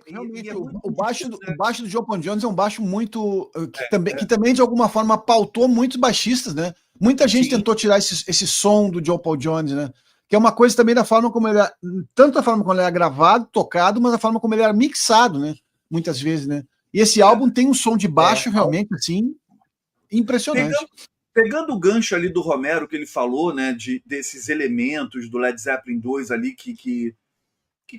Realmente, é muito o baixo, difícil, né? o baixo do John Paul Jones é um baixo muito que também de alguma forma pautou muitos baixistas, né? Muita gente Sim. tentou tirar esse som do John Paul Jones, né? Que é uma coisa também da forma como ele é, tanto da forma como ele era gravado, tocado, mas da forma como ele era mixado, né? Muitas vezes, né? E esse álbum tem um som de baixo realmente assim impressionante. Pegando o gancho ali do Romero que ele falou, né, desses elementos do Led Zeppelin 2 ali que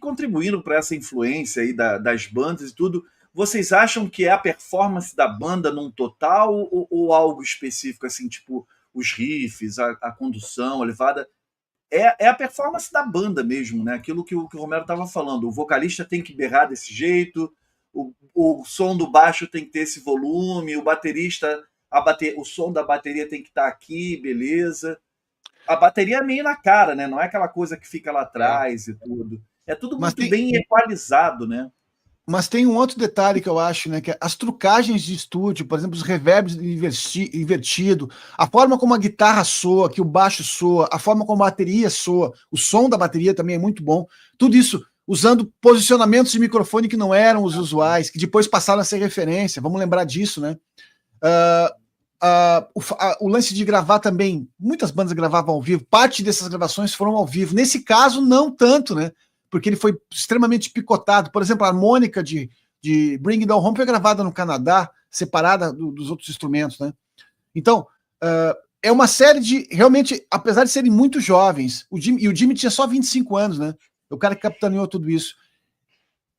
contribuíram para essa influência aí das bandas e tudo, vocês acham que é a performance da banda num total ou algo específico, assim, tipo os riffs, a condução, a levada? É a performance da banda mesmo, né? Aquilo que o Romero estava falando. O vocalista tem que berrar desse jeito, o som do baixo tem que ter esse volume, o baterista, o som da bateria tem que estar aqui, beleza. A bateria é meio na cara, né? Não é aquela coisa que fica lá atrás e tudo. É tudo Mas muito tem, bem equalizado, né? Mas tem um outro detalhe que eu acho, né? Que é as trucagens de estúdio, por exemplo, os reverbs invertido, a forma como a guitarra soa, que o baixo soa, a forma como a bateria soa, o som da bateria também é muito bom. Tudo isso usando posicionamentos de microfone que não eram os usuais, que depois passaram a ser referência. Vamos lembrar disso, né? O lance de gravar também, muitas bandas gravavam ao vivo, parte dessas gravações foram ao vivo. Nesse caso, não tanto, né? Porque ele foi extremamente picotado. Por exemplo, a harmônica de Bring It On Home foi gravada no Canadá, separada dos outros instrumentos, né? Então, é uma série de, realmente, apesar de serem muito jovens, o Jimmy tinha só 25 anos, né? O cara que capitaneou tudo isso.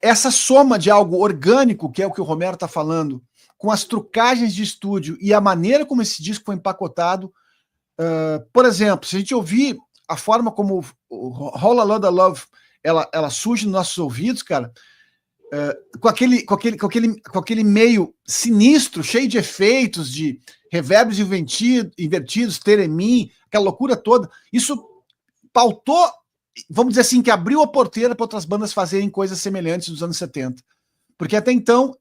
Essa soma de algo orgânico, que é o que o Romero está falando, com as trucagens de estúdio e a maneira como esse disco foi empacotado, por exemplo, se a gente ouvir a forma como o Whole Lotta Love ela surge nos nossos ouvidos, cara, com aquele meio sinistro, cheio de efeitos, de reverbs invertidos, teremim, aquela loucura toda, isso pautou, vamos dizer assim, que abriu a porteira para outras bandas fazerem coisas semelhantes nos anos 70. Porque até então,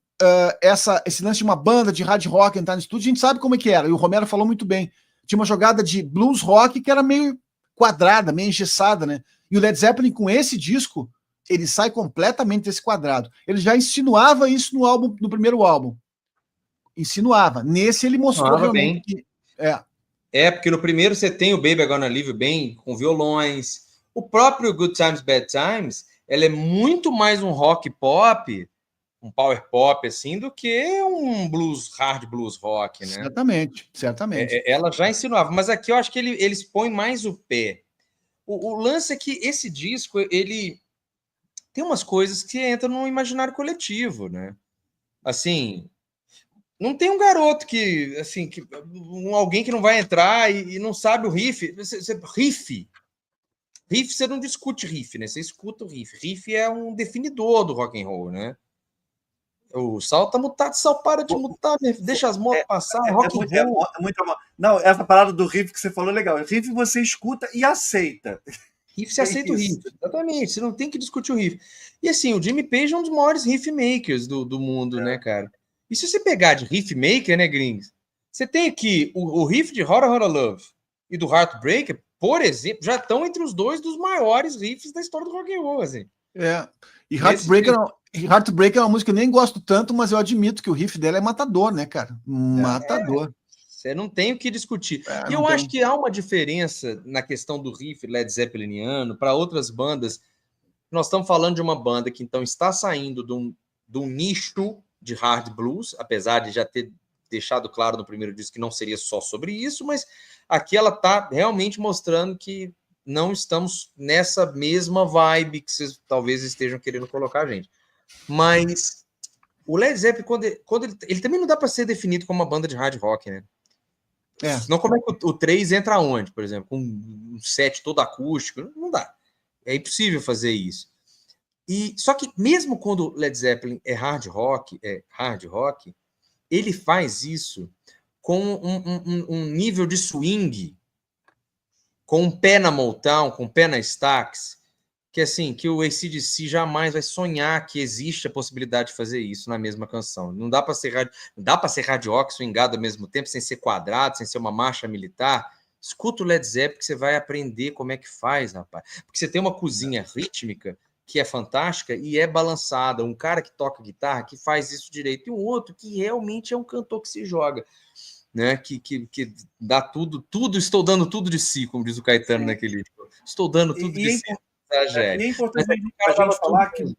esse lance de uma banda de hard rock entrar no estúdio, a gente sabe como é que era, e o Romero falou muito bem. Tinha uma jogada de blues rock que era meio quadrada, meio engessada, né? E o Led Zeppelin, com esse disco, ele sai completamente desse quadrado. Ele já insinuava isso no primeiro álbum. Insinuava. Nesse ele mostrou realmente que... porque no primeiro você tem o Baby I'm Gonna Leave You bem, com violões. O próprio Good Times, Bad Times, ela é muito mais um rock pop, um power pop, assim, do que um hard blues rock, né? Certamente. Ela já insinuava, mas aqui eu acho que eles põem mais o pé. O lance é que esse disco, ele tem umas coisas que entram no imaginário coletivo, né? Assim, não tem um garoto que, assim, alguém que não vai entrar e não sabe o riff. Riff, você não discute riff, né? Você escuta o riff. Riff é um definidor do rock and roll, né? O Sal tá mutado, Sal, para de mutar, deixa as motos passar, rock and roll. Muito amor. Não, essa parada do riff que você falou é legal. Riff você escuta e aceita. Riff, você aceita o riff. Exatamente, você não tem que discutir o riff. E assim, o Jimmy Page é um dos maiores riff makers do mundo, né, cara? E se você pegar de riff maker, né, Grings? Você tem aqui o riff de Hotter Hotter Love e do Heartbreaker, por exemplo, já estão entre os dois dos maiores riffs da história do rock and roll, assim. E Heartbreaker é uma música que eu nem gosto tanto, mas eu admito que o riff dela é matador, né, cara? Matador. Você não tem o que discutir. E eu acho que há uma diferença na questão do riff Led Zeppeliniano para outras bandas. Nós estamos falando de uma banda que então está saindo de um nicho de hard blues, apesar de já ter deixado claro no primeiro disco que não seria só sobre isso, mas aqui ela está realmente mostrando que não estamos nessa mesma vibe que vocês talvez estejam querendo colocar a gente. Mas o Led Zeppelin, quando ele também não dá para ser definido como uma banda de hard rock, né? Senão, como é que o 3 entra onde, por exemplo? Com um set todo acústico? Não dá. É impossível fazer isso. Só que mesmo quando o Led Zeppelin é hard rock, ele faz isso com um nível de swing, com um pé na Motown, com um pé na Stax, que assim, que o AC/DC jamais vai sonhar que existe a possibilidade de fazer isso na mesma canção. Não dá para ser hard rock swingado ao mesmo tempo, sem ser quadrado, sem ser uma marcha militar. Escuta o Led Zeppelin que você vai aprender como é que faz, rapaz. Porque você tem uma cozinha rítmica que é fantástica e é balançada, um cara que toca guitarra, que faz isso direito, e um outro que realmente é um cantor que se joga, né? Que dá tudo, estou dando tudo de si, como diz o Caetano naquele livro. Estou dando tudo de si. E é importante a gente falar que...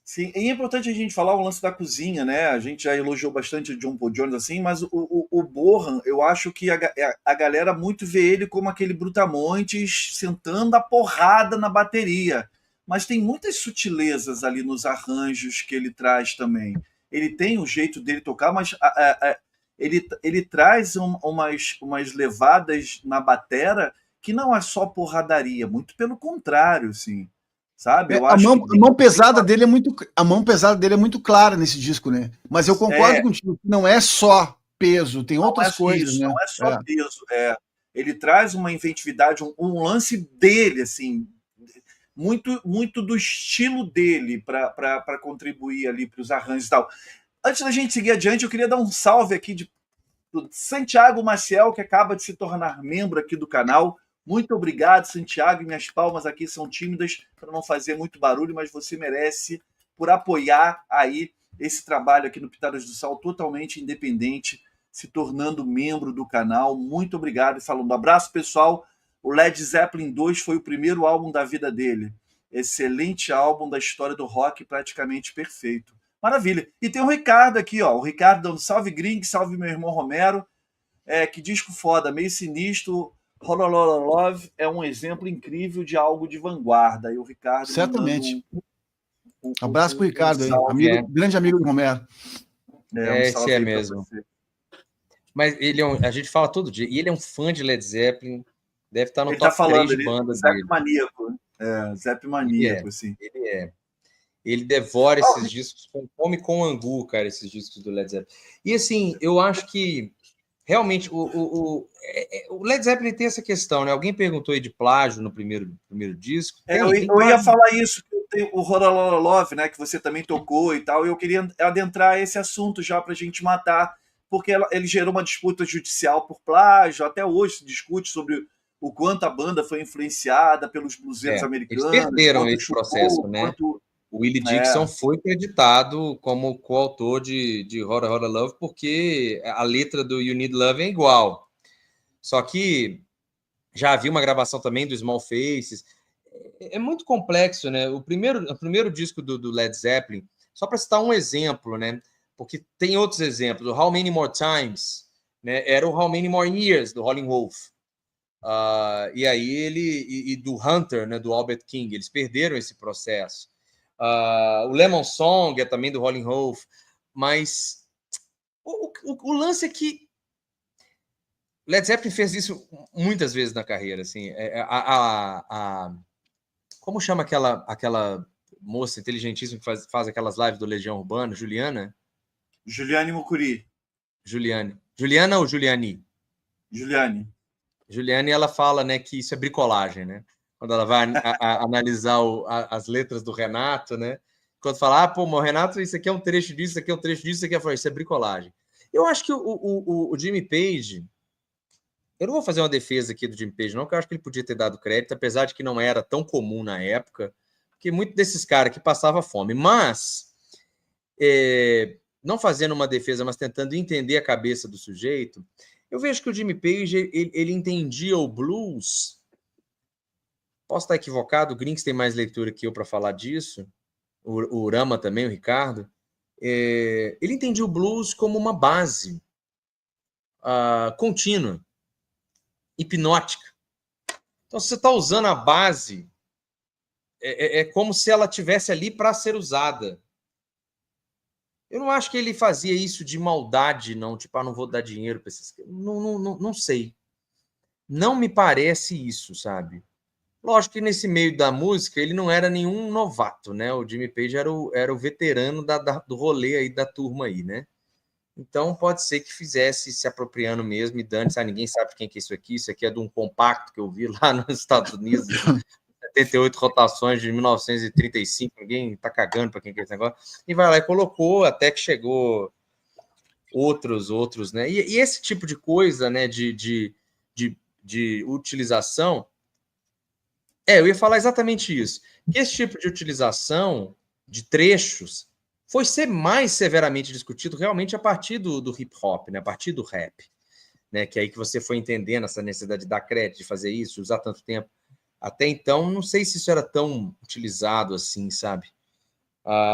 Sim, e é importante a gente falar o lance da cozinha, né? A gente já elogiou bastante o John Paul Jones, assim, mas o Bonham, eu acho que a galera muito vê ele como aquele brutamontes sentando a porrada na bateria. Mas tem muitas sutilezas ali nos arranjos que ele traz também. Ele tem o jeito dele tocar, mas ele traz umas levadas na batera que não é só porradaria, muito pelo contrário, assim. Sabe? Eu acho a mão pesada dele é muito clara nesse disco, né? Mas eu concordo contigo, não é só peso, tem outras coisas, isso, né? Não é só peso, ele traz uma inventividade, um lance dele, assim, muito do estilo dele para contribuir ali para os arranjos e tal. Antes da gente seguir adiante, eu queria dar um salve aqui do Santiago Maciel, que acaba de se tornar membro aqui do canal. Muito obrigado, Santiago. Minhas palmas aqui são tímidas para não fazer muito barulho, mas você merece por apoiar aí esse trabalho aqui no Pitadas do Sal, totalmente independente, se tornando membro do canal. Muito obrigado. E falando abraço, pessoal. O Led Zeppelin 2 foi o primeiro álbum da vida dele. Excelente álbum da história do rock, praticamente perfeito. Maravilha. E tem o Ricardo aqui, ó. O Ricardo dando salve gringo, salve meu irmão Romero. Que disco foda, meio sinistro. Love é um exemplo incrível de algo de vanguarda. E o Ricardo... Certamente. Abraço pro Ricardo aí, grande amigo do Romero. Esse é mesmo. Mas ele a gente fala todo dia, e ele é um fã de Led Zeppelin, deve estar no ele top 3 de bandas dele. Maníaco. Zepp maníaco, assim. Ele devora esses discos, come com angu, cara, esses discos do Led Zeppelin. E assim, eu acho que realmente o Led Zeppelin tem essa questão, né? Alguém perguntou aí de plágio no primeiro disco. Eu ia falar isso, que tem o Love, né? Que você também tocou e tal. E eu queria adentrar esse assunto já pra gente matar, porque ele gerou uma disputa judicial por plágio. Até hoje se discute sobre o quanto a banda foi influenciada pelos bluseiros americanos. Eles perderam esse processo, né? O Willie Dixon foi creditado como coautor de Holla Holla Love, porque a letra do You Need Love é igual. Só que já havia uma gravação também do Small Faces. É muito complexo, né? O primeiro disco do Led Zeppelin, só para citar um exemplo, né? Porque tem outros exemplos. O How Many More Times, né? Era o How Many More Years, do Howlin' Wolf. E aí e do Hunter, né? Do Albert King. Eles perderam esse processo. O Lemon Song é também do Howlin' Wolf. Mas o lance é que Led Zeppelin fez isso muitas vezes na carreira, assim. Como chama aquela moça inteligentíssima que faz aquelas lives do Legião Urbana? Juliana? Juliane Mucuri. Juliana ou Juliani? Juliane, ela fala, né, que isso é bricolagem, né? Quando ela vai analisar as letras do Renato, né? Quando fala, o Renato, isso aqui é um trecho disso, isso aqui é um trecho disso, isso aqui isso é bricolagem. Eu acho que o Jimmy Page... Eu não vou fazer uma defesa aqui do Jimmy Page, não, porque eu acho que ele podia ter dado crédito, apesar de que não era tão comum na época, porque muitos desses caras que passavam fome. Mas, não fazendo uma defesa, mas tentando entender a cabeça do sujeito, eu vejo que o Jimmy Page, ele entendia o blues. Posso estar equivocado, o Grinks tem mais leitura que eu para falar disso, o Urama também, o Ricardo. Ele entendia o blues como uma base contínua, hipnótica. Então, se você está usando a base, é como se ela estivesse ali para ser usada. Eu não acho que ele fazia isso de maldade, não. Tipo, não vou dar dinheiro para esses... Não sei. Não me parece isso, sabe? Lógico que nesse meio da música ele não era nenhum novato, né? O Jimmy Page era o veterano do rolê aí, da turma aí, né? Então pode ser que fizesse se apropriando mesmo e dane-se, ninguém sabe quem que é isso aqui é de um compacto que eu vi lá nos Estados Unidos, 78 rotações de 1935, ninguém tá cagando para quem que é esse negócio, e vai lá e colocou, até que chegou outros, né? E esse tipo de coisa, né, de utilização, Eu ia falar exatamente isso. Que esse tipo de utilização de trechos foi ser mais severamente discutido realmente a partir do hip hop, né? A partir do rap, né? Que aí que você foi entendendo essa necessidade de dar crédito, de fazer isso, usar tanto tempo. Até então, não sei se isso era tão utilizado assim, sabe?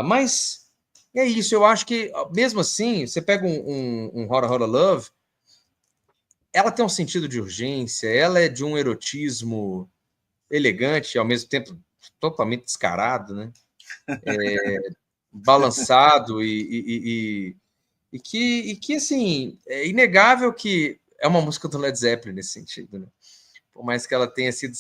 Mas é isso, eu acho que, mesmo assim, você pega um Hora Hora Love, ela tem um sentido de urgência, ela é de um erotismo elegante, ao mesmo tempo totalmente descarado, né? Balançado e que, assim, é inegável que é uma música do Led Zeppelin nesse sentido, né? Por mais que ela tenha sido...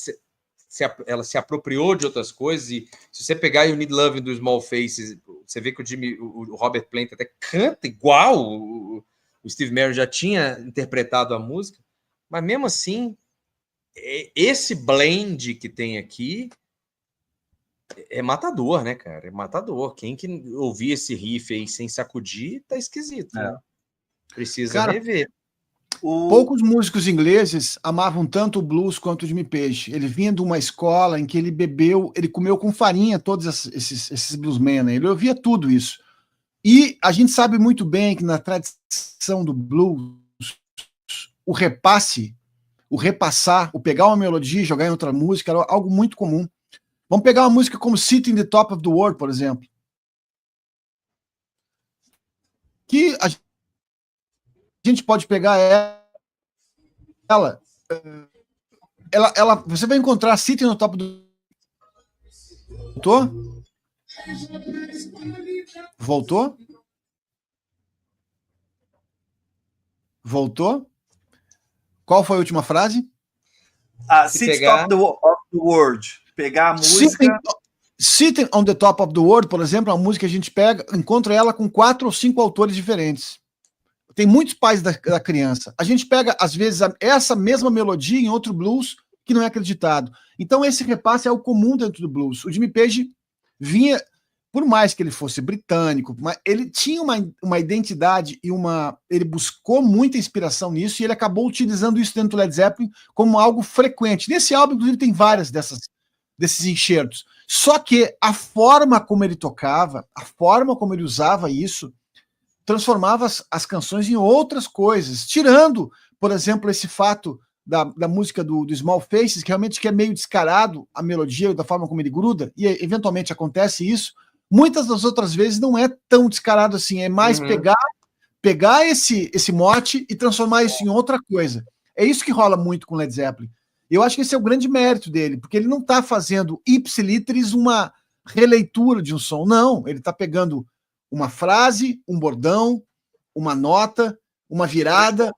ela se apropriou de outras coisas, e se você pegar You Need Love do Small Faces, você vê que o Robert Plant até canta igual o Steve Marriott já tinha interpretado a música, mas mesmo assim, esse blend que tem aqui é matador, né, cara? É matador. Quem que ouvir esse riff aí sem sacudir, tá esquisito, né? Precisa rever. Poucos músicos ingleses amavam tanto o blues quanto o Jimmy Page. Ele vinha de uma escola em que ele bebeu, ele comeu com farinha todos esses bluesmen, né? Ele ouvia tudo isso. E a gente sabe muito bem que na tradição do blues, o repasse, o repassar, o pegar uma melodia e jogar em outra música era algo muito comum. Vamos pegar uma música como Sitting in the Top of the World, por exemplo. Que a gente pode pegar ela você vai encontrar Sitting no Top do... Voltou? Qual foi a última frase? Sitting Top of the World. Pegar a música... Sitting on the Top of the World, por exemplo, é uma música que a gente encontra ela com 4 ou 5 autores diferentes. Tem muitos pais da criança. A gente pega, às vezes, essa mesma melodia em outro blues que não é acreditado. Então, esse repasse é o comum dentro do blues. O Jimmy Page vinha, por mais que ele fosse britânico, mas ele tinha uma identidade e ele buscou muita inspiração nisso, e ele acabou utilizando isso dentro do Led Zeppelin como algo frequente. Nesse álbum, inclusive, tem várias desses enxertos. Só que a forma como ele tocava, a forma como ele usava isso, transformava as canções em outras coisas, tirando, por exemplo, esse fato da música do Small Faces, que realmente é meio descarado a melodia, da forma como ele gruda, e eventualmente acontece isso. Muitas das outras vezes não é tão descarado assim, é mais pegar esse mote e transformar isso em outra coisa. É isso que rola muito com Led Zeppelin. Eu acho que esse é o grande mérito dele, porque ele não está fazendo ipsiliteris uma releitura de um som, não, ele está pegando uma frase, um bordão, uma nota, uma virada,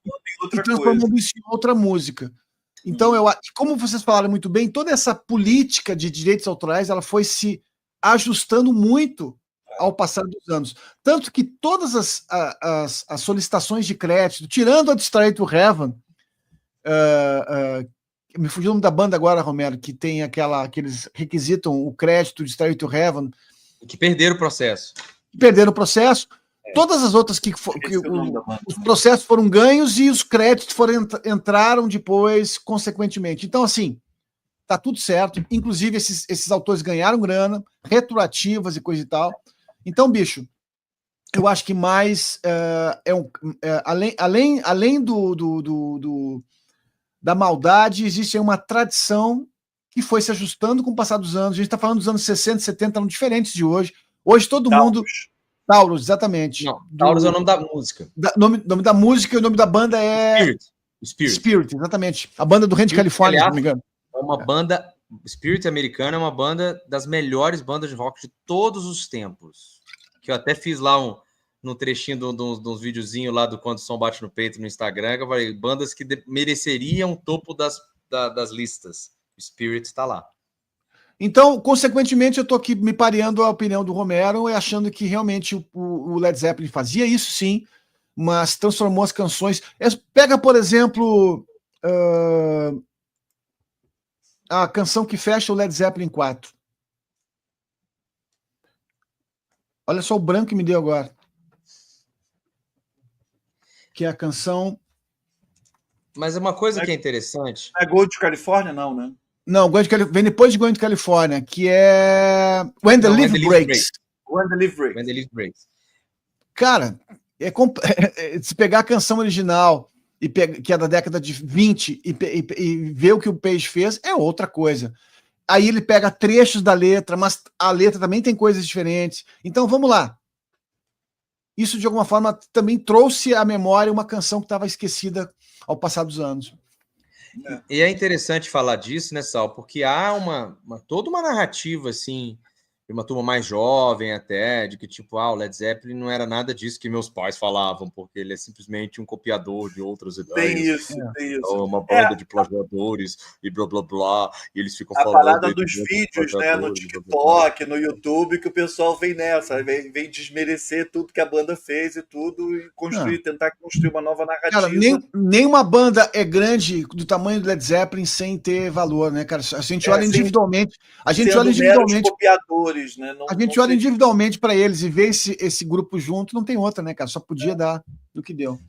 e transformando isso em outra música. Então, como vocês falaram muito bem, toda essa política de direitos autorais, ela foi se ajustando muito ao passar dos anos. Tanto que todas as solicitações de crédito, tirando a de Straight to Heaven, me fugiu o nome da banda agora, Romero, que tem que eles requisitam o crédito de Straight to Heaven. Que perderam o processo. Todas as outras os processos foram ganhos e os créditos entraram depois, consequentemente. Então, assim, tá tudo certo. Inclusive, esses autores ganharam grana, retroativas e coisa e tal. Então, bicho, eu acho que mais além da maldade, existe uma tradição que foi se ajustando com o passar dos anos. A gente está falando dos anos 60, 70, eram diferentes de hoje. Hoje todo mundo... Taurus, exatamente. Não, Taurus é o nome da música. Nome da música e o nome da banda é... Spirit, exatamente. A banda do Randy Califórnia, se não me engano. É uma banda... Spirit americana é uma banda das melhores bandas de rock de todos os tempos. Que eu até fiz lá num trechinho de uns videozinhos lá do Quando o Som Bate no Peito no Instagram, que eu falei, bandas que mereceriam o topo das listas. Spirit está lá. Então, consequentemente, eu estou aqui me pareando a opinião do Romero e achando que realmente o Led Zeppelin fazia isso sim, mas transformou as canções. Pega, por exemplo, a canção que fecha o Led Zeppelin 4. Olha só o branco que me deu agora. Que é a canção... Mas é uma coisa que é interessante... É Gold de Califórnia, não, né? Não, vem depois de Going to California, que é When the Leaf Breaks. When the Leaf Breaks. When the Leaf Breaks. Cara, se pegar a canção original, que é da década de 20, e ver o que o Page fez, é outra coisa. Aí ele pega trechos da letra, mas a letra também tem coisas diferentes. Então, vamos lá. Isso, de alguma forma, também trouxe à memória uma canção que estava esquecida ao passar dos anos. E é interessante falar disso, né, Sal? Porque há toda uma narrativa, assim, de uma turma mais jovem até, de que, tipo, o Led Zeppelin não era nada disso que meus pais falavam, porque ele é simplesmente um copiador de outras ideias. Tem isso, tem isso. Então, uma banda de plagiadores e blá, blá, blá, e eles ficam falando... A parada dos de vídeos, né, no TikTok, no YouTube, que o pessoal vem nessa, vem desmerecer tudo que a banda fez e tudo, e tentar construir uma nova narrativa. Cara, nenhuma banda é grande do tamanho do Led Zeppelin sem ter valor, né, cara? A gente olha individualmente... Copiadores, né? A gente olha individualmente para eles e vê esse grupo junto, não tem outra, né, cara? Só podia dar do que deu.